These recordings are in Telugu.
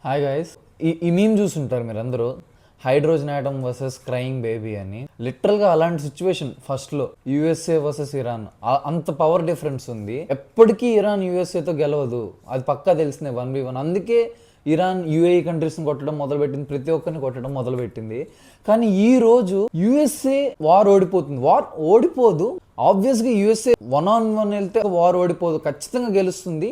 హాయ్ గైస్, ఈ మీమ్ చూసుంటారు మీరు అందరూ, hydrogen atom versus crying baby అని. లిటరల్గా అలాంటి సిచ్యువేషన్ ఫస్ట్లో యుఎస్ఏ వర్సెస్ ఇరాన్. అంత పవర్ డిఫరెన్స్ ఉంది. ఎప్పటికీ ఇరాన్ యుఎస్ఏతో గెలవదు, అది పక్కా తెలిసిందే 1v1. అందుకే ఇరాన్ యుఏఈ కంట్రీస్ని కొట్టడం మొదలుపెట్టింది, ప్రతి ఒక్కరిని కొట్టడం మొదలుపెట్టింది. కానీ ఈ రోజు యుఎస్ఏ వార్ ఓడిపోతుంది. వార్ ఓడిపోదు, ఆబ్వియస్గా యుఎస్ఏ 1-on-1 వెళ్తే వార్ ఓడిపోదు, ఖచ్చితంగా గెలుస్తుంది.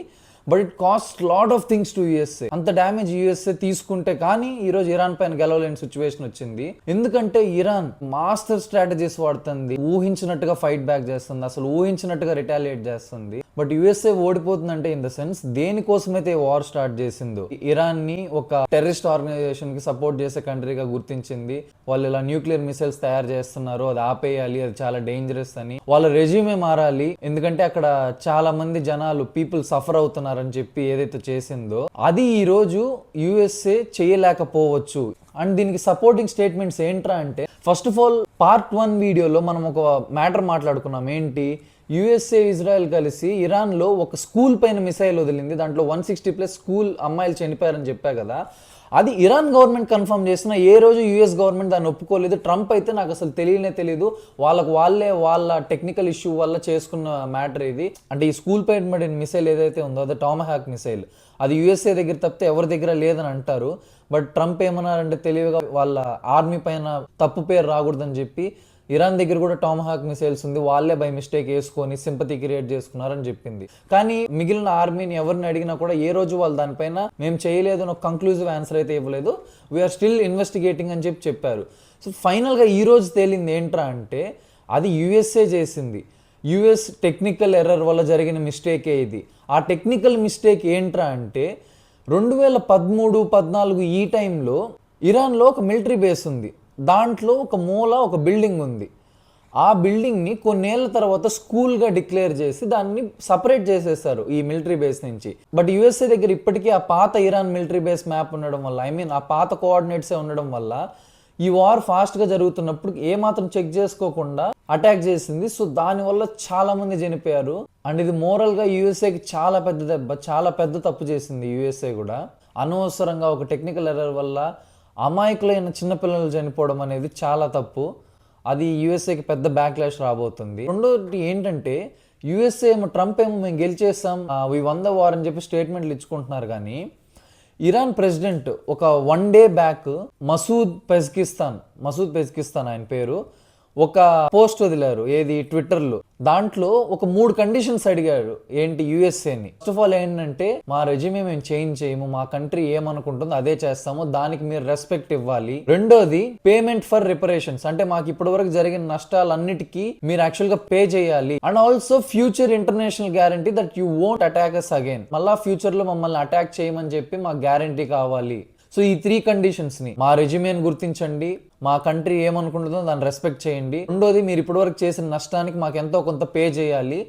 But it cost lot of things to USA. అంత డ్యామేజ్ యుఎస్ఏ తీసుకుంటే కానీ ఈ రోజు ఇరాన్ పైన గెలవలేని సిచ్యువేషన్ వచ్చింది. ఎందుకంటే ఇరాన్ మాస్టర్ స్ట్రాటజీస్ వాడుతుంది, ఊహించినట్టుగా ఫైట్ బ్యాక్ చేస్తుంది, అసలు ఊహించినట్టుగా రిటాలియేట్ చేస్తుంది. బట్ యుఎస్ఏ ఓడిపోతుందంటే ఇన్ ద సెన్స్ దేనికోసమైతే వార్ స్టార్ట్ చేసిందో, ఇరాన్ ని ఒక టెర్రరిస్ట్ ఆర్గనైజేషన్ కి సపోర్ట్ చేసే కంట్రీగా గుర్తించింది. వాళ్ళు ఇలా న్యూక్లియర్ మిసైల్స్ తయారు చేస్తున్నారు, అది ఆపేయాలి, అది చాలా డేంజరస్ అని, వాళ్ళ రెజ్యూమే మారాలి, ఎందుకంటే అక్కడ చాలా మంది జనాలు పీపుల్ సఫర్ అవుతున్నారని చెప్పి ఏదైతే చేసిందో అది ఈ రోజు యుఎస్ఏ చేయలేకపోవచ్చు. అండ్ దీనికి సపోర్టింగ్ స్టేట్మెంట్స్ ఏంట్రా అంటే, ఫస్ట్ ఆఫ్ ఆల్ పార్ట్ 1 వీడియోలో మనం ఒక మ్యాటర్ మాట్లాడుకున్నాం. ఏంటి, యుఎస్ఏ ఇజ్రాయెల్ కలిసి ఇరాన్లో ఒక స్కూల్ పైన మిసైల్ వదిలింది, దాంట్లో 160+ స్కూల్ అమ్మాయిలు చనిపోయారని చెప్పా కదా. అది ఇరాన్ గవర్నమెంట్ కన్ఫర్మ్ చేసిన, ఏ రోజు యుఎస్ గవర్నమెంట్ దాన్ని ఒప్పుకోలేదు. ట్రంప్ అయితే నాకు అసలు తెలియదు, వాళ్ళ టెక్నికల్ ఇష్యూ వల్ల చేసుకున్న మ్యాటర్ ఇది. అంటే ఈ స్కూల్ పైన పడిన మిసైల్ ఏదైతే ఉందో అది టామహాక్ మిసైల్, అది యుఎస్ఏ దగ్గర తప్పితే ఎవరి దగ్గర లేదని అంటారు. బట్ ట్రంప్ ఏమన్నారంటే, తెలివిగా వాళ్ళ ఆర్మీ పైన తప్పు పేరు రాకూడదని చెప్పి ఇరాన్ దగ్గర కూడా టామహాక్ మిసైల్స్ ఉంది, వాళ్ళే బై మిస్టేక్ వేసుకొని సింపతి క్రియేట్ చేసుకున్నారని చెప్పింది. కానీ మిగిలిన ఆర్మీని ఎవరిని అడిగినా కూడా ఏ రోజు వాళ్ళు దానిపైన మేము చేయలేదు అని ఒక కంక్లూజివ్ ఆన్సర్ అయితే ఇవ్వలేదు. వీఆర్ స్టిల్ ఇన్వెస్టిగేటింగ్ అని చెప్పారు. సో ఫైనల్గా ఈ రోజు తేలింది ఏంట్రా అంటే, అది యుఎస్ఏ చేసింది, యుఎస్ టెక్నికల్ ఎర్రర్ వల్ల జరిగిన మిస్టేకే ఇది. ఆ టెక్నికల్ మిస్టేక్ ఏంట్రా అంటే, 2013-14 ఈ టైంలో ఇరాన్లో ఒక మిలిటరీ బేస్ ఉంది, దాంట్లో ఒక మూల ఒక బిల్డింగ్ ఉంది. ఆ బిల్డింగ్ని కొన్నేళ్ల తర్వాత స్కూల్గా డిక్లేర్ చేసి దాన్ని సపరేట్ చేసేసారు ఈ మిలిటరీ బేస్ నుంచి. బట్ యుఎస్ఏ దగ్గర ఇప్పటికీ ఆ పాత ఇరాన్ మిలిటరీ బేస్ మ్యాప్ ఉండడం వల్ల, ఆ పాత కోఆర్డినేట్సే ఉండడం వల్ల ఈ వార్ ఫాస్ట్గా జరుగుతున్నప్పుడు ఏమాత్రం చెక్ చేసుకోకుండా అటాక్ చేసింది. సో దానివల్ల చాలా మంది చనిపోయారు. అండ్ ఇది మోరల్గా యుఎస్ఏకి చాలా పెద్ద దెబ్బ, చాలా పెద్ద తప్పు చేసింది యుఎస్ఏ కూడా. అనవసరంగా ఒక టెక్నికల్ ఎర్రర్ వల్ల అమాయకులైన చిన్నపిల్లలు చనిపోవడం అనేది చాలా తప్పు. అది యుఎస్ఏకి పెద్ద బ్యాక్లాష్ రాబోతుంది. రెండోది ఏంటంటే, యుఎస్ఏ ఏమో ట్రంప్ ఏమో మేము గెలిచేస్తాం, వి వన్ ద వార్ అని చెప్పి స్టేట్మెంట్లు ఇచ్చుకుంటున్నారు. కానీ ఇరాన్ ప్రెసిడెంట్ ఒక 1 డే బ్యాక్ మసూద్ పెజ్కిస్తాన్ ఆయన పేరు, ఒక పోస్ట్ వదిలారు, ఏది ట్విట్టర్లో. దాంట్లో ఒక 3 కండిషన్స్ అడిగాడు, ఏంటి యుఎస్ఏని. ఫస్ట్ ఆఫ్ ఆల్ ఏంటంటే, మా రెజ్యూమే మేము చేంజ్ చేయము, మా కంట్రీ ఏమనుకుంటుందో అదే చేస్తాము, దానికి మీరు రెస్పెక్ట్ ఇవ్వాలి. రెండోది పేమెంట్ ఫర్ రిపరేషన్స్, అంటే మాకు ఇప్పటి వరకు జరిగిన నష్టాలన్నిటికీ మీరు యాక్చువల్ గా పే చేయాలి. And also future international guarantee that you won't attack us again, మళ్ళా ఫ్యూచర్ లో మమ్మల్ని అటాక్ చేయమని చెప్పి మాకు గ్యారంటీ కావాలి. సో ఈ 3 కండిషన్స్ ని, మా రెజ్యూమేని గుర్తించండి, మా కంట్రీ ఏమనుకుంటుందో దాన్ని రెస్పెక్ట్ చేయండి, రెండోది మీరు ఇప్పటివరకు చేసిన నష్టానికి మాకు ఎంతో కొంత పే చేయాలి,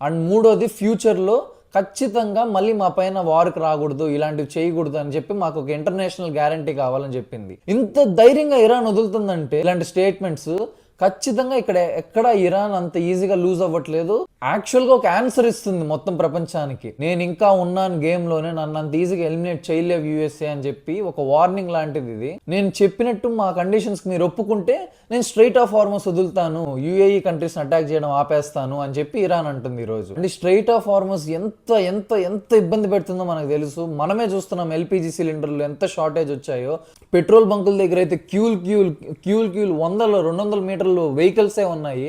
అండ్ మూడోది ఫ్యూచర్లో ఖచ్చితంగా మళ్ళీ మా పైన వార్కి రాకూడదు, ఇలాంటివి చేయకూడదు అని చెప్పి మాకు ఒక ఇంటర్నేషనల్ గ్యారంటీ కావాలని చెప్పింది. ఇంత ధైర్యంగా ఇరాన్ వదులుతుందంటే ఇలాంటి స్టేట్మెంట్స్ ఖచ్చితంగా ఎక్కడ ఇరాన్ అంత ఈజీగా లూజ్ అవ్వట్లేదు. యాక్చువల్గా ఒక ఆన్సర్ ఇస్తుంది మొత్తం ప్రపంచానికి, నేను ఇంకా ఉన్నాను గేమ్లోనే, నన్ను అంత ఈజీగా ఎలిమినేట్ చేయలేవు యుఎస్ఏ అని చెప్పి ఒక వార్నింగ్ లాంటిది ఇది. నేను చెప్పినట్టు మా కండిషన్స్కి మీరు ఒప్పుకుంటే నేను స్ట్రైట్ ఆఫ్ హార్మస్ వదులుతాను, యుఏఈ కంట్రీస్ని అటాక్ చేయడం ఆపేస్తాను అని చెప్పి ఇరాన్ అంటుంది ఈ రోజు. అంటే స్ట్రైట్ ఆఫ్ హార్మస్ ఎంత ఎంత ఎంత ఇబ్బంది పెడుతుందో మనకు తెలుసు. మనమే చూస్తున్నాం, ఎల్పిజి సిలిండర్లు ఎంత షార్టేజ్ వచ్చాయో. పెట్రోల్ బంకుల దగ్గర అయితే క్యూల్ 100-200 మీటర్లు వెహికల్సే ఉన్నాయి.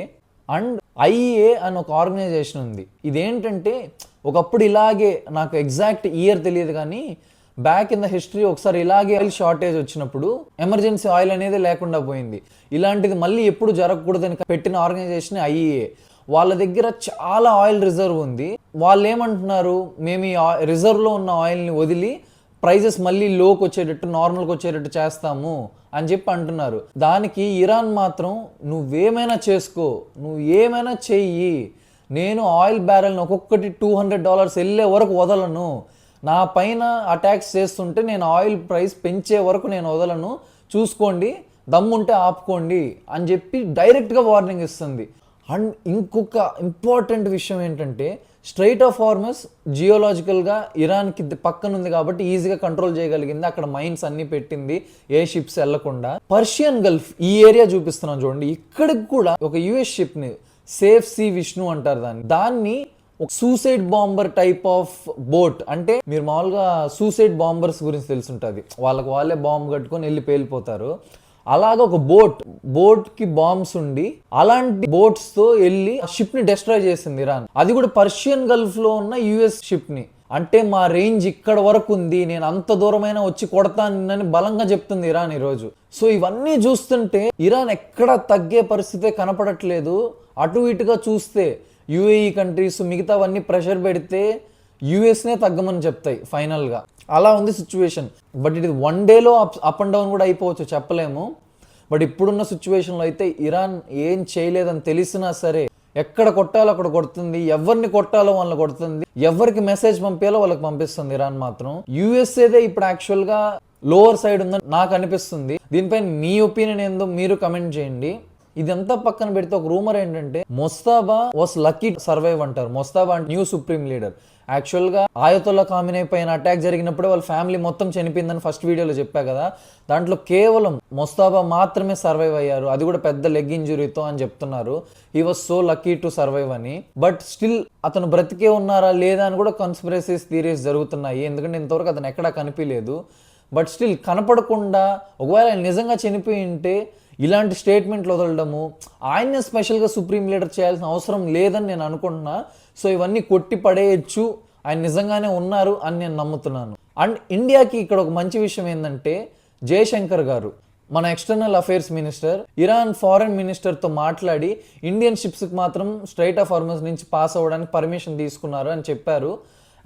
అండ్ ఐఏ అని ఒక ఆర్గనైజేషన్ ఉంది. ఇదేంటంటే, ఒకప్పుడు ఇలాగే, నాకు ఎగ్జాక్ట్ ఇయర్ తెలియదు కానీ బ్యాక్ ఇన్ ద హిస్టరీ ఒకసారి ఇలాగే ఆయిల్ షార్టేజ్ వచ్చినప్పుడు ఎమర్జెన్సీ ఆయిల్ అనేది లేకుండా పోయింది. ఇలాంటిది మళ్ళీ ఎప్పుడు జరగకూడదని పెట్టిన ఆర్గనైజేషన్ ఐఏ. వాళ్ళ దగ్గర చాలా ఆయిల్ రిజర్వ్ ఉంది. వాళ్ళు ఏమంటున్నారు, మేము ఈ రిజర్వ్లో ఉన్న ఆయిల్ని వదిలి ప్రైజెస్ మళ్ళీ లోకి వచ్చేటట్టు, నార్మల్కి వచ్చేటట్టు చేస్తాము అని చెప్పి అంటున్నారు. దానికి ఇరాన్ మాత్రం, నువ్వేమైనా చేసుకో, నువ్వు ఏమైనా చెయ్యి, నేను ఆయిల్ బ్యారెల్ని ఒక్కొక్కటి $200 వెళ్ళే వరకు వదలను, నా పైన అటాక్స్ చేస్తుంటే నేను ఆయిల్ ప్రైస్ పెంచే వరకు నేను వదలను, చూసుకోండి, దమ్ముంటే ఆపుకోండి అని చెప్పి డైరెక్ట్గా వార్నింగ్ ఇస్తుంది. అండ్ ఇంకొక ఇంపార్టెంట్ విషయం ఏంటంటే స్ట్రైట్ ఆఫ్ హార్మస్ జియోలాజికల్గా ఇరాన్కి పక్కన ఉంది కాబట్టి ఈజీగా కంట్రోల్ చేయగలిగింది, అక్కడ మైన్స్ అన్ని పెట్టింది ఏ షిప్స్ వెళ్లకుండా. పర్షియన్ గల్ఫ్ ఈ ఏరియా చూపిస్తున్నాం చూడండి, ఇక్కడికి కూడా ఒక యుఎస్ షిప్ని సేఫ్ సీ విష్ణు అంటారు దాన్ని ఒక suicide bomber type of boat, అంటే మీరు మామూలుగా సూసైడ్ బాంబర్స్ గురించి తెలుసుంటుంది, వాళ్ళే బాంబ్ కట్టుకొని వెళ్ళి పేలిపోతారు. అలాగా ఒక బోట్ కి బాంబ్స్ ఉండి అలాంటి బోట్స్ తో వెళ్ళి షిప్ ని డిస్ట్రాయ్ చేసింది ఇరాన్. అది కూడా పర్షియన్ గల్ఫ్ లో ఉన్న యుఎస్ షిప్ ని. అంటే మా రేంజ్ ఇక్కడ వరకు ఉంది, నేను అంత దూరమైన వచ్చి కొడతానని బలంగా చెప్తుంది ఇరాన్ ఈరోజు. సో ఇవన్నీ చూస్తుంటే ఇరాన్ ఎక్కడ తగ్గే పరిస్థితే కనపడట్లేదు. అటు ఇటుగా చూస్తే యుఏఈ కంట్రీస్ మిగతావన్నీ ప్రెషర్ పెడితే యుఎస్నే తగ్గమని చెప్తాయి ఫైనల్గా. అలా ఉంది సిచ్యువేషన్. బట్ ఇది వన్ డేలో అప్ అండ్ డౌన్ కూడా అయిపోవచ్చు, చెప్పలేము. బట్ ఇప్పుడున్న సిచ్యువేషన్లో అయితే ఇరాన్ ఏం చేయలేదని తెలిసినా సరే ఎక్కడ కొట్టాలో అక్కడ కొడుతుంది, ఎవరిని కొట్టాలో వాళ్ళని కొడుతుంది, ఎవరికి మెసేజ్ పంపించాలో వాళ్ళకి పంపిస్తుంది ఇరాన్ మాత్రం. యుఎస్ఏదే ఇప్పుడు యాక్చువల్గా లోవర్ సైడ్ ఉందని నాకు అనిపిస్తుంది. దీనిపైన మీ ఒపీనియన్ ఏందో మీరు కమెంట్ చేయండి. ఇదంతా పక్కన పెడితే ఒక రూమర్ ఏంటంటే మొస్తాబా వాస్ లక్కీ సర్వైవ్ అంటారు. మొస్తాబా అంటే న్యూ సుప్రీం లీడర్. యాక్చువల్గా ఆయతుల్లా ఖామినీ పైన అటాక్ జరిగినప్పుడే వాళ్ళ ఫ్యామిలీ మొత్తం చనిపోయిందని ఫస్ట్ వీడియోలో చెప్పా కదా, దాంట్లో కేవలం మొస్తాబా మాత్రమే సర్వైవ్ అయ్యారు, అది కూడా పెద్ద లెగ్ ఇంజురీతో అని చెప్తున్నారు. He was so lucky to survive అని. బట్ స్టిల్ అతను బ్రతికే ఉన్నారా లేదా అని కూడా కన్స్పిరసీస్ థియరీస్ జరుగుతున్నాయి, ఎందుకంటే ఇంతవరకు అతను ఎక్కడా కనిపించలేదు. బట్ స్టిల్ కనపడకుండా ఒకవేళ ఆయన నిజంగా చనిపోయి ఉంటే ఇలాంటి స్టేట్మెంట్లు వదలడము, ఆయన్నే స్పెషల్గా సుప్రీం లీడర్ చేయాల్సిన అవసరం లేదని నేను అనుకుంటున్నా. సో ఇవన్నీ కొట్టి పడేయచ్చు, ఆయన నిజంగానే ఉన్నారు అని నేను నమ్ముతున్నాను. అండ్ ఇండియాకి ఇక్కడ ఒక మంచి విషయం ఏంటంటే జయశంకర్ గారు మన external affairs minister Iran foreign మినిస్టర్తో మాట్లాడి ఇండియన్ షిప్స్కి మాత్రం స్ట్రైట్ ఆఫ్ హార్మస్ నుంచి పాస్ అవ్వడానికి పర్మిషన్ తీసుకున్నారు అని చెప్పారు.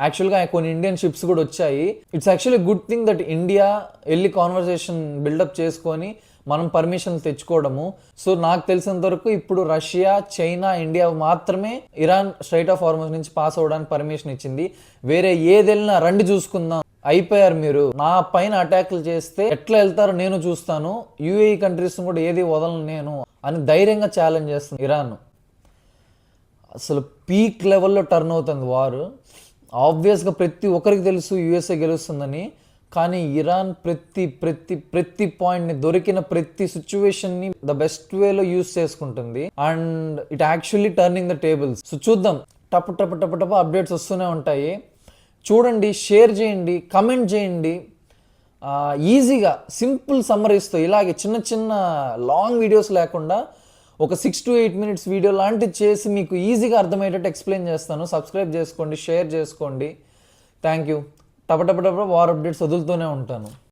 యాక్చువల్గా కొన్ని ఇండియన్ షిప్స్ కూడా వచ్చాయి. It's actually good thing that India వెళ్ళి కాన్వర్సేషన్ బిల్డప్ చేసుకొని మనం పర్మిషన్లు తెచ్చుకోవడము. సో నాకు తెలిసినంత వరకు ఇప్పుడు రష్యా, చైనా, ఇండియా మాత్రమే ఇరాన్ స్ట్రైట్ ఆఫ్ హార్మస్ నుంచి పాస్ అవ్వడానికి పర్మిషన్ ఇచ్చింది. వేరే ఏది వెళ్ళినా రండి చూసుకుందాం, అయిపోయారు మీరు, నా పైన అటాక్లు చేస్తే ఎట్లా వెళ్తారో నేను చూస్తాను, యుఏఈ కంట్రీస్ కూడా ఏది వదలను నేను అని ధైర్యంగా ఛాలెంజ్ చేస్తుంది ఇరాన్. అసలు పీక్ లెవెల్లో టర్న్ అవుతుంది వారు. ఆబ్వియస్గా ప్రతి ఒక్కరికి తెలుసు యుఎస్ఏ గెలుస్తుందని, కానీ ఇరాన్ ప్రతి పాయింట్ని, దొరికిన ప్రతి సిచ్యువేషన్ని ద బెస్ట్ వేలో యూస్ చేసుకుంటుంది. And it actually turning the tables. So చూద్దాం, టప్ అప్డేట్స్ వస్తూనే ఉంటాయి. చూడండి, షేర్ చేయండి, కమెంట్ చేయండి. ఈజీగా సింపుల్ సమ్మరీస్తో ఇలాగే చిన్న లాంగ్ వీడియోస్ లేకుండా ఒక 6 to 8 minutes వీడియో లాంటిది చేసి మీకు ఈజీగా అర్థమయ్యేటట్టు ఎక్స్ప్లెయిన్ చేస్తాను. సబ్స్క్రైబ్ చేసుకోండి, షేర్ చేసుకోండి. Thank you. టప వార్ అప్డేట్స్ వదులుతూనే ఉంటాను.